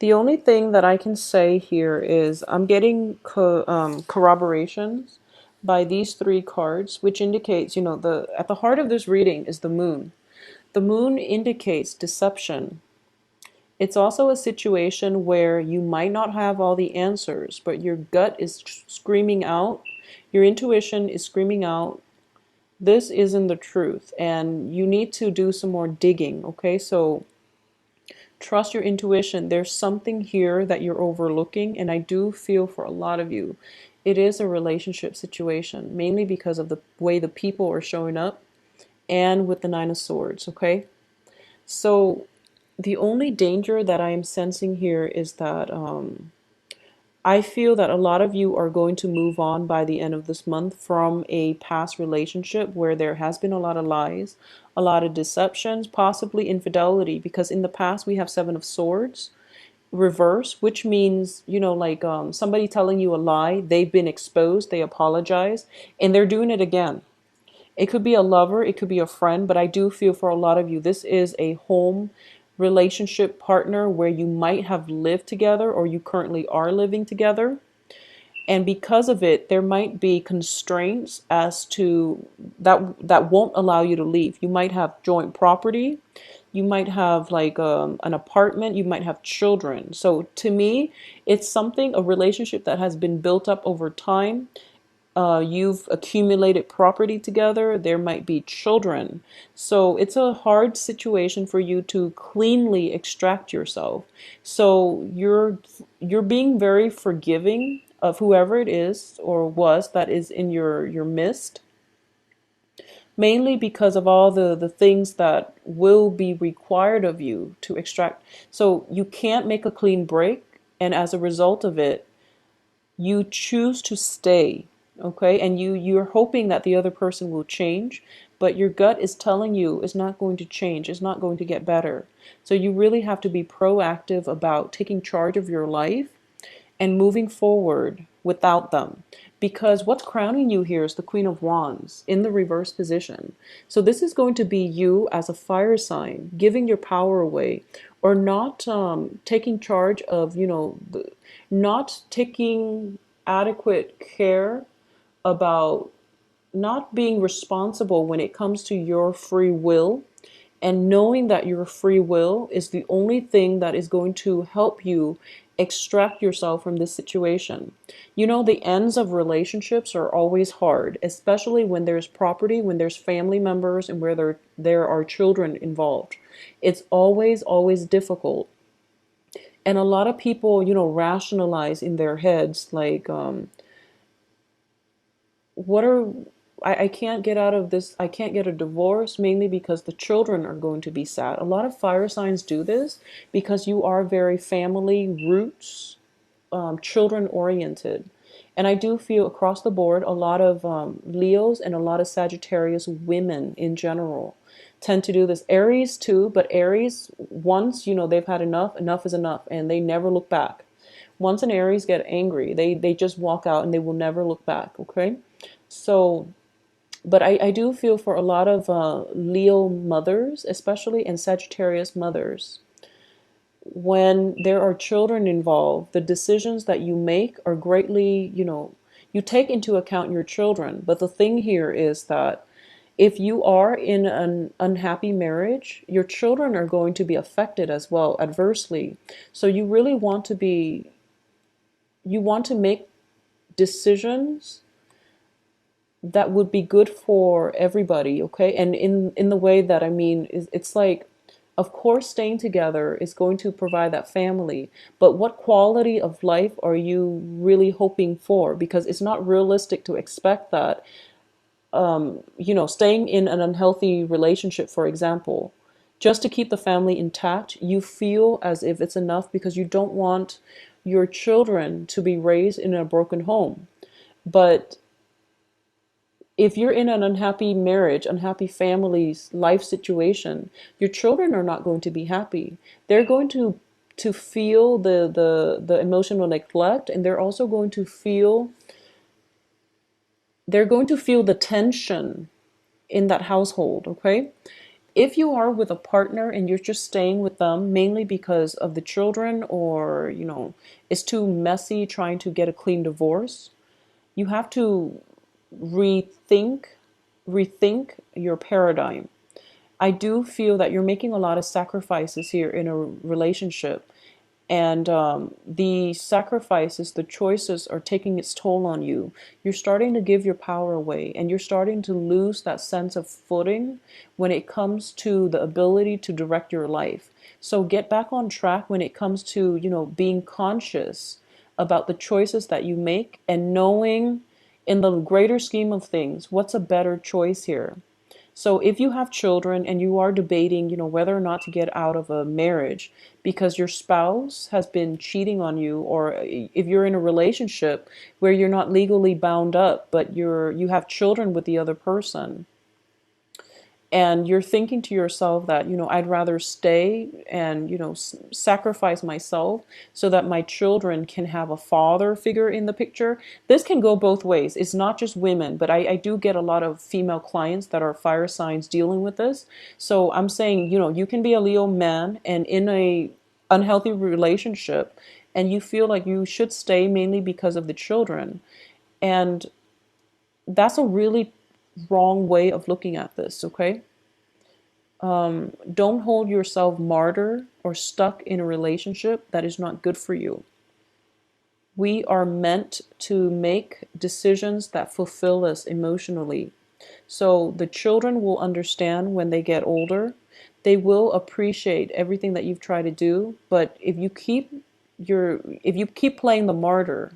The only thing that I can say here is I'm getting corroborations by these three cards, which indicates, the at the heart of this reading is the moon. The moon indicates deception. It's also a situation where you might not have all the answers, but your gut is screaming out, your intuition is screaming out, this isn't the truth, and you need to do some more digging, okay? So trust your intuition. There's something here that you're overlooking, and I do feel for a lot of you, it is a relationship situation, mainly because of the way the people are showing up and with the Nine of Swords, okay? So the only danger that I am sensing here is that I feel that a lot of you are going to move on by the end of this month from a past relationship where there has been a lot of lies, a lot of deceptions, possibly infidelity, because in the past we have Seven of Swords reverse, which means, like somebody telling you a lie, they've been exposed, they apologize, and they're doing it again. It could be a lover, it could be a friend, but I do feel for a lot of you, this is a home relationship partner where you might have lived together or you currently are living together. And because of it, there might be constraints as to that won't allow you to leave. You might have joint property. You might have like an apartment. You might have children. So to me, it's something, a relationship that has been built up over time. You've accumulated property together, there might be children. So it's a hard situation for you to cleanly extract yourself. So you're being very forgiving of whoever it is or was that is in your midst, mainly because of all the things that will be required of you to extract. So you can't make a clean break, and as a result of it, you choose to stay, okay? And you're hoping that the other person will change, but your gut is telling you it's not going to change, it's not going to get better. So you really have to be proactive about taking charge of your life and moving forward without them. Because what's crowning you here is the Queen of Wands in the reverse position. So this is going to be you as a fire sign, giving your power away, or not taking charge of, not taking adequate care about not being responsible when it comes to your free will, and knowing that your free will is the only thing that is going to help you extract yourself from this situation. The ends of relationships are always hard, especially when there's property, when there's family members, and where there are children involved. It's always, always difficult. And a lot of people, rationalize in their heads like, what are I can't get out of this. I can't get a divorce mainly because the children are going to be sad. A lot of fire signs do this because you are very family roots, children oriented. And I do feel across the board a lot of Leos and a lot of Sagittarius women in general tend to do this. Aries too, but Aries, once they've had enough, enough is enough, and they never look back. Once an Aries get angry, they just walk out and they will never look back. Okay, so but I do feel for a lot of Leo mothers, especially, and Sagittarius mothers, when there are children involved, the decisions that you make are greatly, you take into account your children. But the thing here is that if you are in an unhappy marriage, your children are going to be affected as well adversely. So you really you want to make decisions that would be good for everybody, okay? And in the way that I mean is, it's like, of course staying together is going to provide that family, but what quality of life are you really hoping for? Because it's not realistic to expect that, staying in an unhealthy relationship, for example, just to keep the family intact, you feel as if it's enough because you don't want your children to be raised in a broken home. But if you're in an unhappy marriage, unhappy family's life situation, your children are not going to be happy. They're going to feel the emotional neglect, and they're going to feel the tension in that household, okay? If you are with a partner and you're just staying with them mainly because of the children, or, it's too messy trying to get a clean divorce, you have to rethink rethink your paradigm. I do feel that you're making a lot of sacrifices here in a relationship, and the sacrifices, the choices are taking its toll on you. You're starting to give your power away, and you're starting to lose that sense of footing when it comes to the ability to direct your life. So get back on track when it comes to, being conscious about the choices that you make, and knowing in the greater scheme of things, what's a better choice here. So if you have children and you are debating, whether or not to get out of a marriage because your spouse has been cheating on you, or if you're in a relationship where you're not legally bound up, but you have children with the other person, and you're thinking to yourself that, I'd rather stay and, sacrifice myself so that my children can have a father figure in the picture. This can go both ways. It's not just women, but I do get a lot of female clients that are fire signs dealing with this. So I'm saying, you can be a Leo man and in a unhealthy relationship, and you feel like you should stay mainly because of the children. And that's a really wrong way of looking at this, okay? Don't hold yourself martyr or stuck in a relationship that is not good for you. We are meant to make decisions that fulfill us emotionally. So the children will understand when they get older. They will appreciate everything that you've tried to do, but if you keep playing the martyr,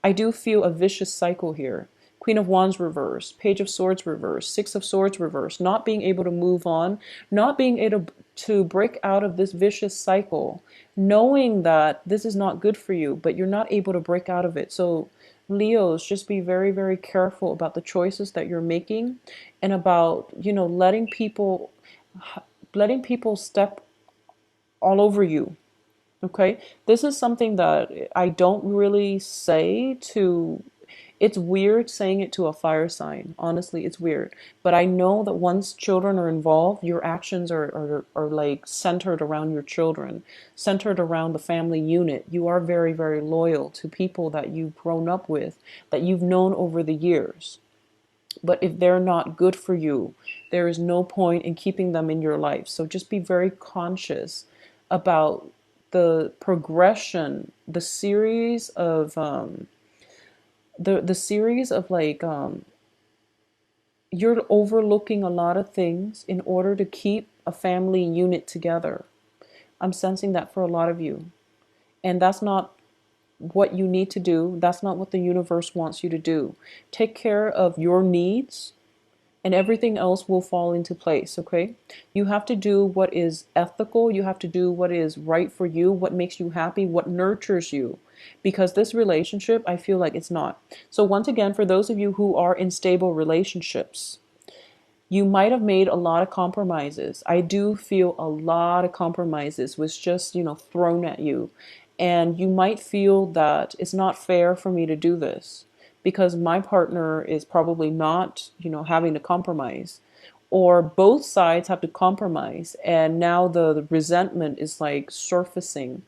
I do feel a vicious cycle here. Queen of Wands reverse, Page of Swords reverse, Six of Swords reverse, not being able to move on, not being able to break out of this vicious cycle, knowing that this is not good for you, but you're not able to break out of it. So Leos, just be very, very careful about the choices that you're making, and about, letting people step all over you. Okay, this is something that I don't really say to, it's weird saying it to a fire sign. Honestly, it's weird. But I know that once children are involved, your actions are like centered around your children, centered around the family unit. You are very, very loyal to people that you've grown up with, that you've known over the years. But if they're not good for you, there is no point in keeping them in your life. So just be very conscious about the progression, the series of the series of you're overlooking a lot of things in order to keep a family unit together. I'm sensing that for a lot of you. And that's not what you need to do. That's not what the universe wants you to do. Take care of your needs, and everything else will fall into place, okay? You have to do what is ethical. You have to do what is right for you, what makes you happy, what nurtures you. Because this relationship, I feel like it's not. So once again, for those of you who are in stable relationships, you might have made a lot of compromises. I do feel a lot of compromises was just, thrown at you. And you might feel that it's not fair for me to do this because my partner is probably not, having to compromise. Or both sides have to compromise, and now the resentment is like surfacing.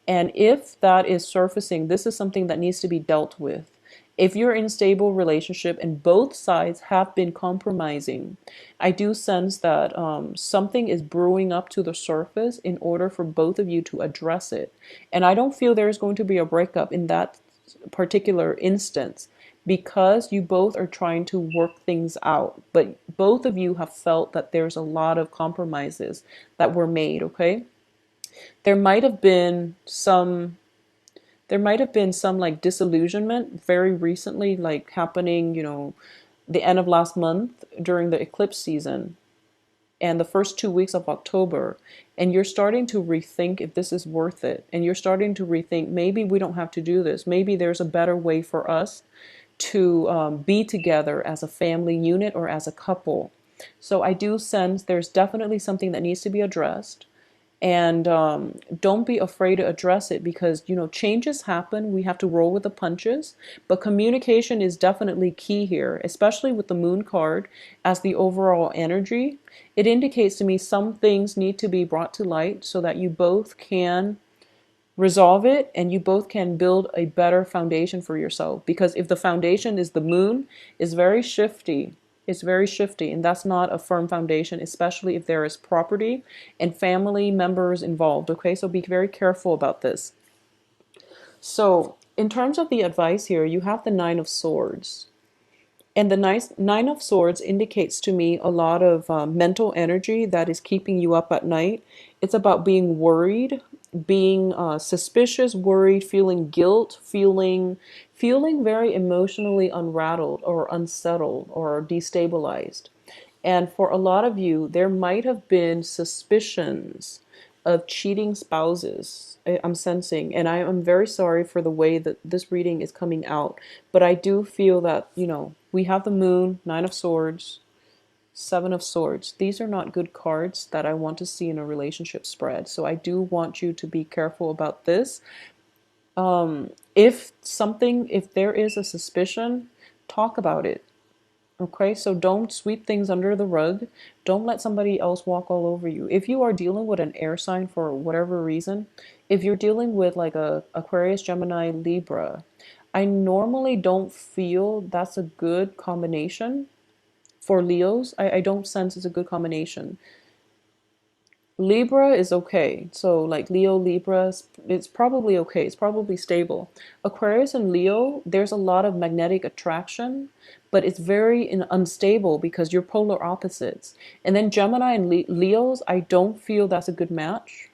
And if that is surfacing, this is something that needs to be dealt with. If you're in a stable relationship and both sides have been compromising, I do sense that something is brewing up to the surface in order for both of you to address it. And I don't feel there's going to be a breakup in that particular instance, because you both are trying to work things out. But both of you have felt that there's a lot of compromises that were made, okay? There might have been some like disillusionment very recently, like happening, the end of last month during the eclipse season and the first 2 weeks of October. And you're starting to rethink if this is worth it. And you're starting to rethink, maybe we don't have to do this. Maybe there's a better way for us to be together as a family unit or as a couple. So I do sense there's definitely something that needs to be addressed. And don't be afraid to address it, because changes happen. We have to roll with the punches, but communication is definitely key here, especially with the moon card as the overall energy. It indicates to me some things need to be brought to light so that you both can resolve it and you both can build a better foundation for yourself. Because if the foundation is the moon, is very shifty, it's very shifty, and that's not a firm foundation, especially if there is property and family members involved. Okay, so be very careful about this. So in terms of the advice here, you have the Nine of Swords. And the Nine of Swords indicates to me a lot of mental energy that is keeping you up at night. It's about being worried, being suspicious, worried, feeling guilt, feeling very emotionally unrattled or unsettled or destabilized. And for a lot of you, there might have been suspicions of cheating spouses. I'm sensing, and I am very sorry for the way that this reading is coming out, but I do feel that, we have the moon, Nine of Swords, Seven of Swords. These are not good cards that I want to see in a relationship spread. So I do want you to be careful about this. If there is a suspicion, talk about it. Okay, so don't sweep things under the rug. Don't let somebody else walk all over you. If you are dealing with an air sign for whatever reason, if you're dealing with like a Aquarius, Gemini, Libra, I normally don't feel that's a good combination for Leos. I don't sense it's a good combination. Libra is okay. So like Leo, Libra, it's probably okay. It's probably stable. Aquarius and Leo, there's a lot of magnetic attraction, but it's very unstable because you're polar opposites. And then Gemini and Leos, I don't feel that's a good match.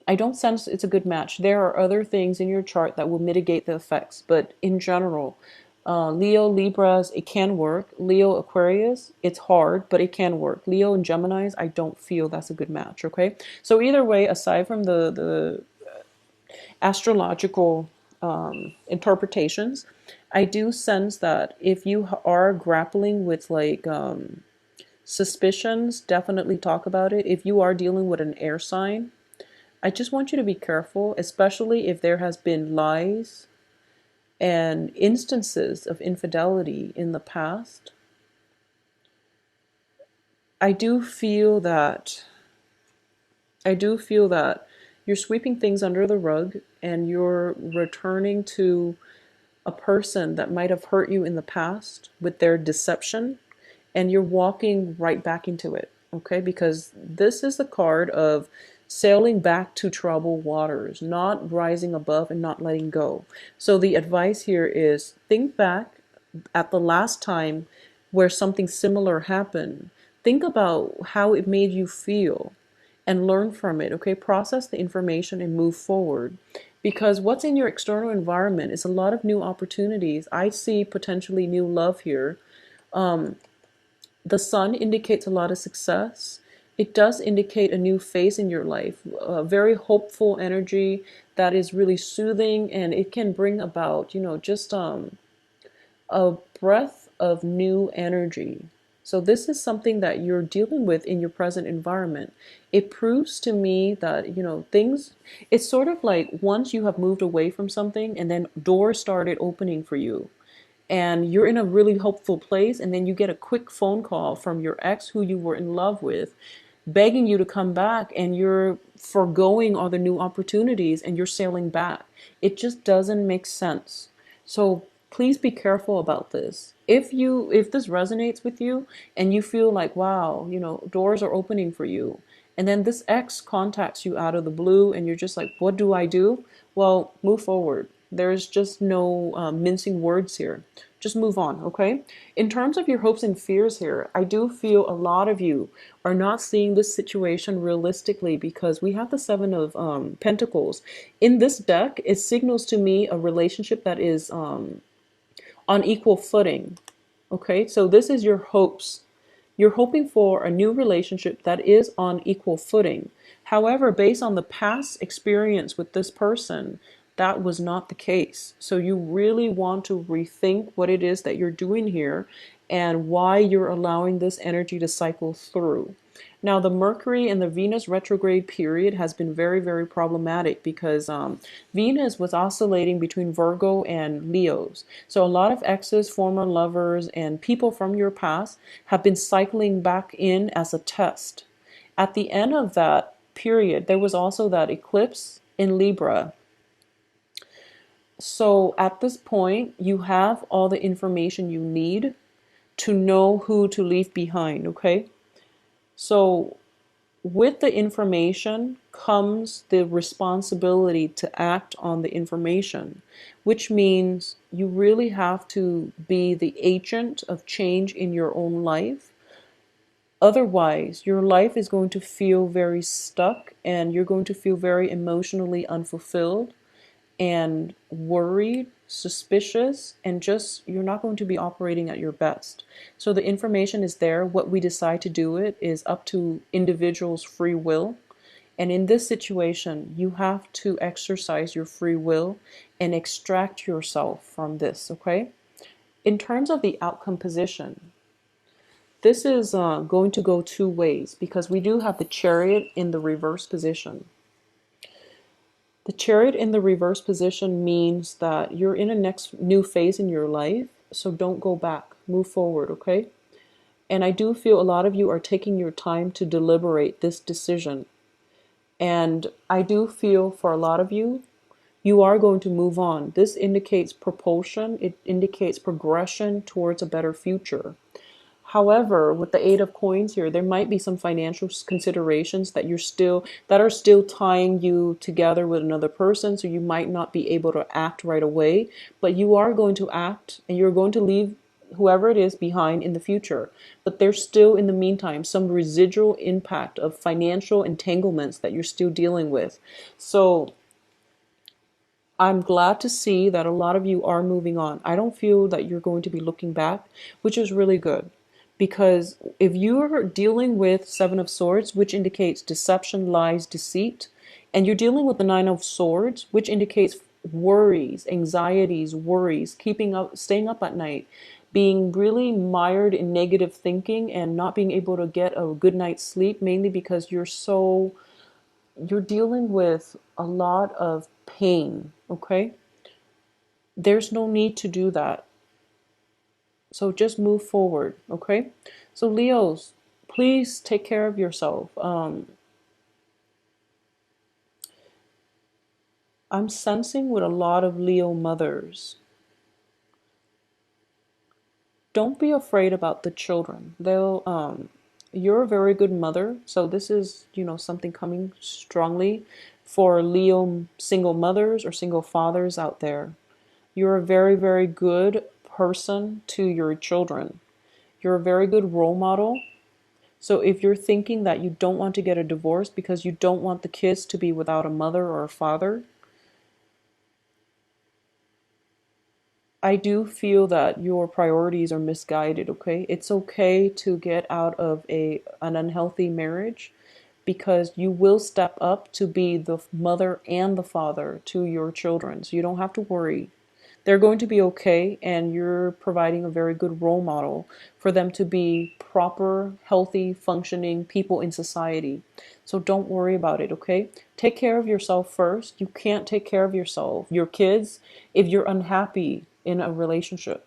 I don't sense it's a good match. There are other things in your chart that will mitigate the effects, but in general, Leo, Libras, it can work. Leo, Aquarius, it's hard, but it can work. Leo and Geminis, I don't feel that's a good match, okay? So either way, aside from the astrological interpretations, I do sense that if you are grappling with like suspicions, definitely talk about it. If you are dealing with an air sign, I just want you to be careful, especially if there has been lies and instances of infidelity in the past. I do feel that you're sweeping things under the rug and you're returning to a person that might have hurt you in the past with their deception, and you're walking right back into it, okay? Because this is the card of sailing back to troubled waters, not rising above and not letting go. So the advice here is think back at the last time where something similar happened. Think about how it made you feel and learn from it, okay? Process the information and move forward. Because what's in your external environment is a lot of new opportunities. I see potentially new love here. The sun indicates a lot of success. It does indicate a new phase in your life, a very hopeful energy that is really soothing, and it can bring about, just a breath of new energy. So this is something that you're dealing with in your present environment. It proves to me that, things, it's sort of like once you have moved away from something and then doors started opening for you and you're in a really hopeful place, and then you get a quick phone call from your ex who you were in love with begging you to come back, and you're foregoing all the new opportunities and you're sailing back. It just doesn't make sense. So please be careful about this. If this resonates with you and you feel like, wow, doors are opening for you, and then this ex contacts you out of the blue and you're just like, what do I do? Well, move forward. There's just no mincing words here. Just move on, okay? In terms of your hopes and fears here, I do feel a lot of you are not seeing this situation realistically, because we have the Seven of Pentacles. In this deck, it signals to me a relationship that is on equal footing, okay? So this is your hopes. You're hoping for a new relationship that is on equal footing. However, based on the past experience with this person, that was not the case. So you really want to rethink what it is that you're doing here and why you're allowing this energy to cycle through. Now, the Mercury and the Venus retrograde period has been very, very problematic because Venus was oscillating between Virgo and Leos. So a lot of exes, former lovers, and people from your past have been cycling back in as a test. At the end of that period, there was also that eclipse in Libra. So at this point, you have all the information you need to know who to leave behind, okay? So with the information comes the responsibility to act on the information, which means you really have to be the agent of change in your own life. Otherwise, your life is going to feel very stuck and you're going to feel very emotionally unfulfilled and worried, suspicious, and just you're not going to be operating at your best. So the information is there. What we decide to do it is up to individuals' free will. And in this situation, you have to exercise your free will and extract yourself from this, okay? In terms of the outcome position, this is going to go two ways because we do have the Chariot in the reverse position. The Chariot in the reverse position means that you're in a next new phase in your life, so don't go back, move forward, okay? And I do feel a lot of you are taking your time to deliberate this decision. And I do feel for a lot of you, you are going to move on. This indicates propulsion, it indicates progression towards a better future. However, with the Eight of Coins here, there might be some financial considerations that are still tying you together with another person, so you might not be able to act right away, but you are going to act and you're going to leave whoever it is behind in the future. But there's still, in the meantime, some residual impact of financial entanglements that you're still dealing with. So I'm glad to see that a lot of you are moving on. I don't feel that you're going to be looking back, which is really good. Because if you're dealing with Seven of Swords, which indicates deception, lies, deceit, and you're dealing with the Nine of Swords, which indicates worries, anxieties, worries, keeping up, staying up at night, being really mired in negative thinking and not being able to get a good night's sleep, mainly because you're dealing with a lot of pain, okay? There's no need to do that. So just move forward, okay? So Leos, please take care of yourself. I'm sensing with a lot of Leo mothers, don't be afraid about the children. You're a very good mother. So this is, something coming strongly for Leo single mothers or single fathers out there. You're a very, very good person to your children. You're a very good role model. So if you're thinking that you don't want to get a divorce because you don't want the kids to be without a mother or a father, I do feel that your priorities are misguided, okay? It's okay to get out of an unhealthy marriage because you will step up to be the mother and the father to your children. So you don't have to worry. They're going to be okay, and you're providing a very good role model for them to be proper, healthy, functioning people in society. So don't worry about it, okay? Take care of yourself first. You can't take care of yourself, your kids, if you're unhappy in a relationship.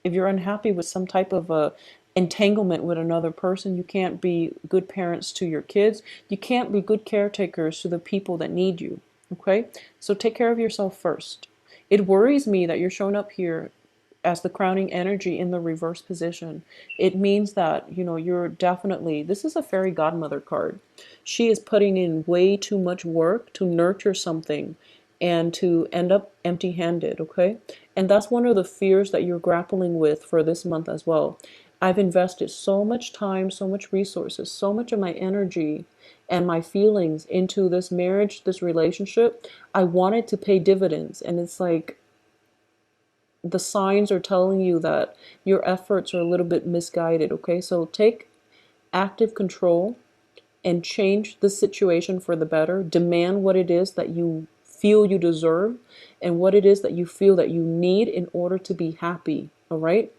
If you're unhappy with some type of a entanglement with another person, you can't be good parents to your kids. You can't be good caretakers to the people that need you, okay? So take care of yourself first. It worries me that you're showing up here as the crowning energy in the reverse position. It means that, you're definitely, this is a fairy godmother card. She is putting in way too much work to nurture something and to end up empty-handed, okay? And that's one of the fears that you're grappling with for this month as well. I've invested so much time, so much resources, so much of my energy and my feelings into this marriage, this relationship. I wanted to pay dividends, and it's like the signs are telling you that your efforts are a little bit misguided, okay? So take active control and change the situation for the better. Demand what it is that you feel you deserve and what it is that you feel that you need in order to be happy, all right?